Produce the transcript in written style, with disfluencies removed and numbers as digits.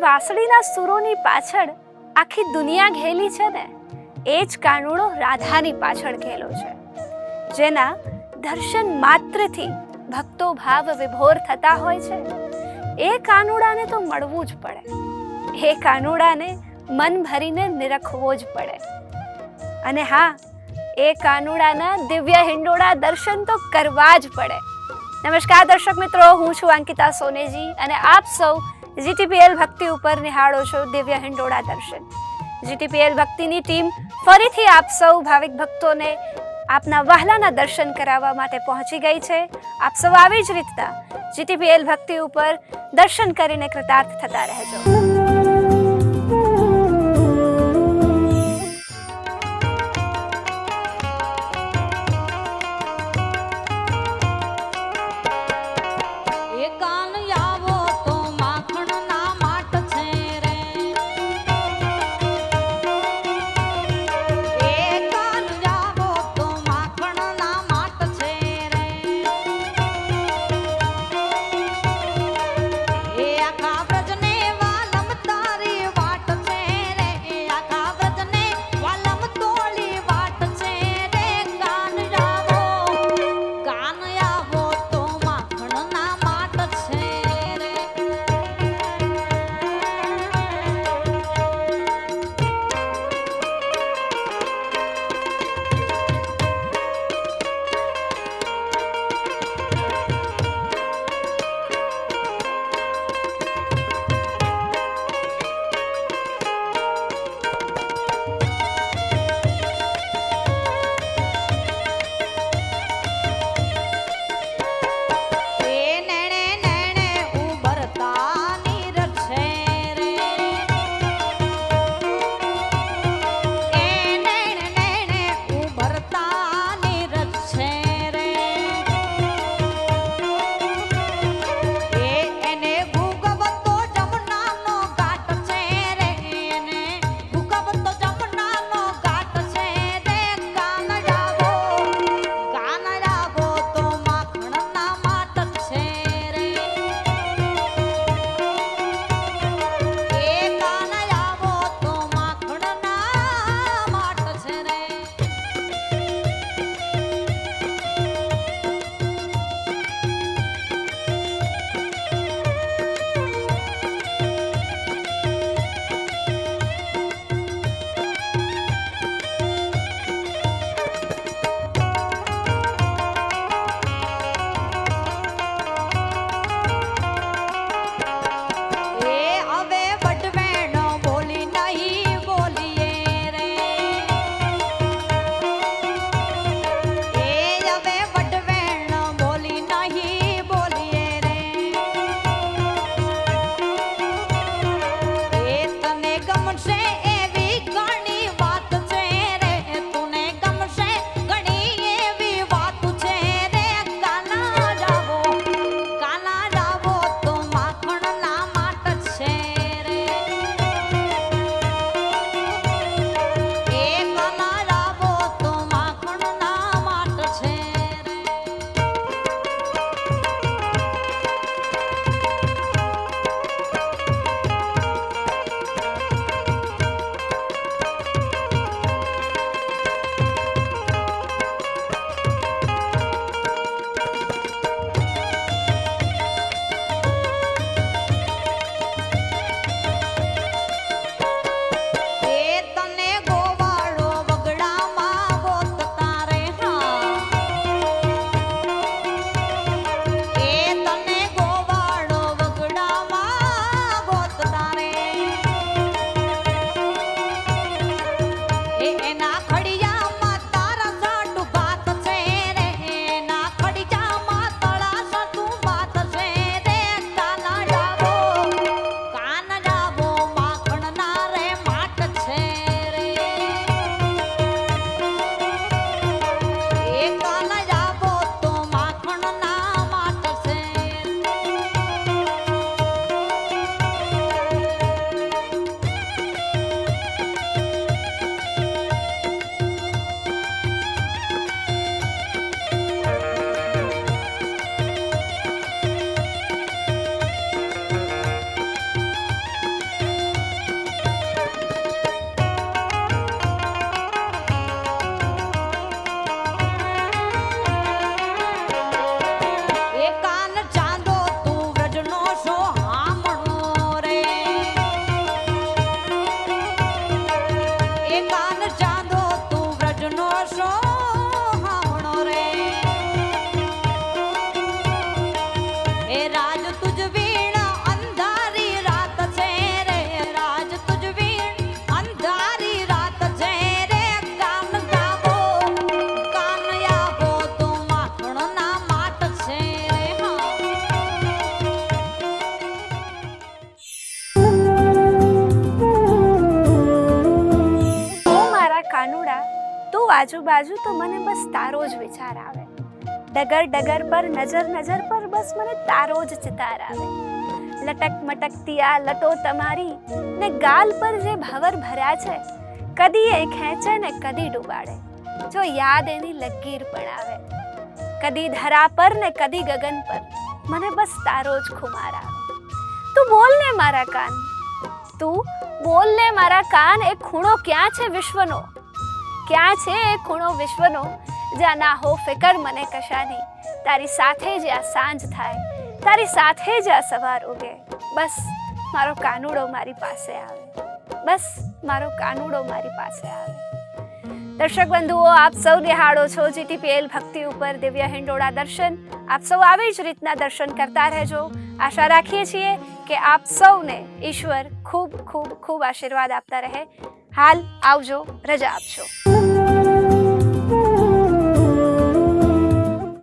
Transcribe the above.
વાંસળીના સૂરોની પાછળ આખી દુનિયા ઘેલી છે ને, એ જ કાનુડો રાધાની પાછળ ઘેલો છે, જેના દર્શન માત્રથી ભક્તો ભાવ વિભોર થતા હોય છે. એ કાનુડાને તો મળવું જ પડે, એ કાનુડાને મન ભરીને નિરખવો જ પડે. અને હા, એ કાનુડાના દિવ્ય હિંડોળા દર્શન તો કરવા જ પડે. નમસ્કાર દર્શક મિત્રો, હું છું અંકિતા સોનેજી અને આપ સૌ જીટીપીએલ ભક્તિ ઉપર નિહાળો છો દિવ્ય હિંડોળા દર્શન. જીટીપીએલ ભક્તિની ટીમ ફરીથી આપ સૌ ભાવિક ભક્તોને આપના વહાલાના દર્શન કરાવવા માટે પહોંચી ગઈ છે. આપ સૌ આવી જ રીતના જીટીપીએલ ભક્તિ ઉપર દર્શન કરીને કૃતાર્થ થતા રહેજો. એ આખા બ્રજને વાલમ એ રાજ તુજ વીણ અંધારી રાત છે રે, રાજ તુજ વીણ અંધારી રાત છે રે, કાન ગાવો કાન આવો તો માખણના માટ છે રે. કાનુડા તું આજુબાજુ તો મને બસ તારો જ વિચાર આવે, ડગર ડગર પર નજર નજર પર બસ મને તારો જ ચિતાર આવે. લટક મટકતી આ લટો તમારી ને ગાલ પર જે ભવર ભર્યા છે, કદી એ ખેંચે ને કદી ડૂબાડે, જો યાદ એની લગીર પણ આવે. કદી ધરા પર ને કદી ગગન પર મને બસ તારો જ ખુમાર આવે. તું બોલ ને મારા કાન, તું બોલ ને મારા કાન, એ ખૂણો ક્યાં છે વિશ્વનો, ક્યાં છે એ ખૂણો વિશ્વનો, જ્યાં ના હો ફિકર મને કશાની, તારી સાથે જ આ સાંજ થાય, તારી સાથે જ આ સવાર ઉગે. બસ મારો કાનુડો મારી પાસે આવે, બસ મારો કાનુડો મારી પાસે આવે. દર્શક બંધુઓ, આપ સૌ નિહાળો છો GTPL ભક્તિ ઉપર દિવ્ય હિંડોળા દર્શન. આપ સૌ આવી જ રીતના દર્શન કરતા રહેજો. આશા રાખીએ છીએ કે આપ સૌને ઈશ્વર ખૂબ ખૂબ ખૂબ આશીર્વાદ આપતા રહે. હાલ આવજો, રજા આપશો.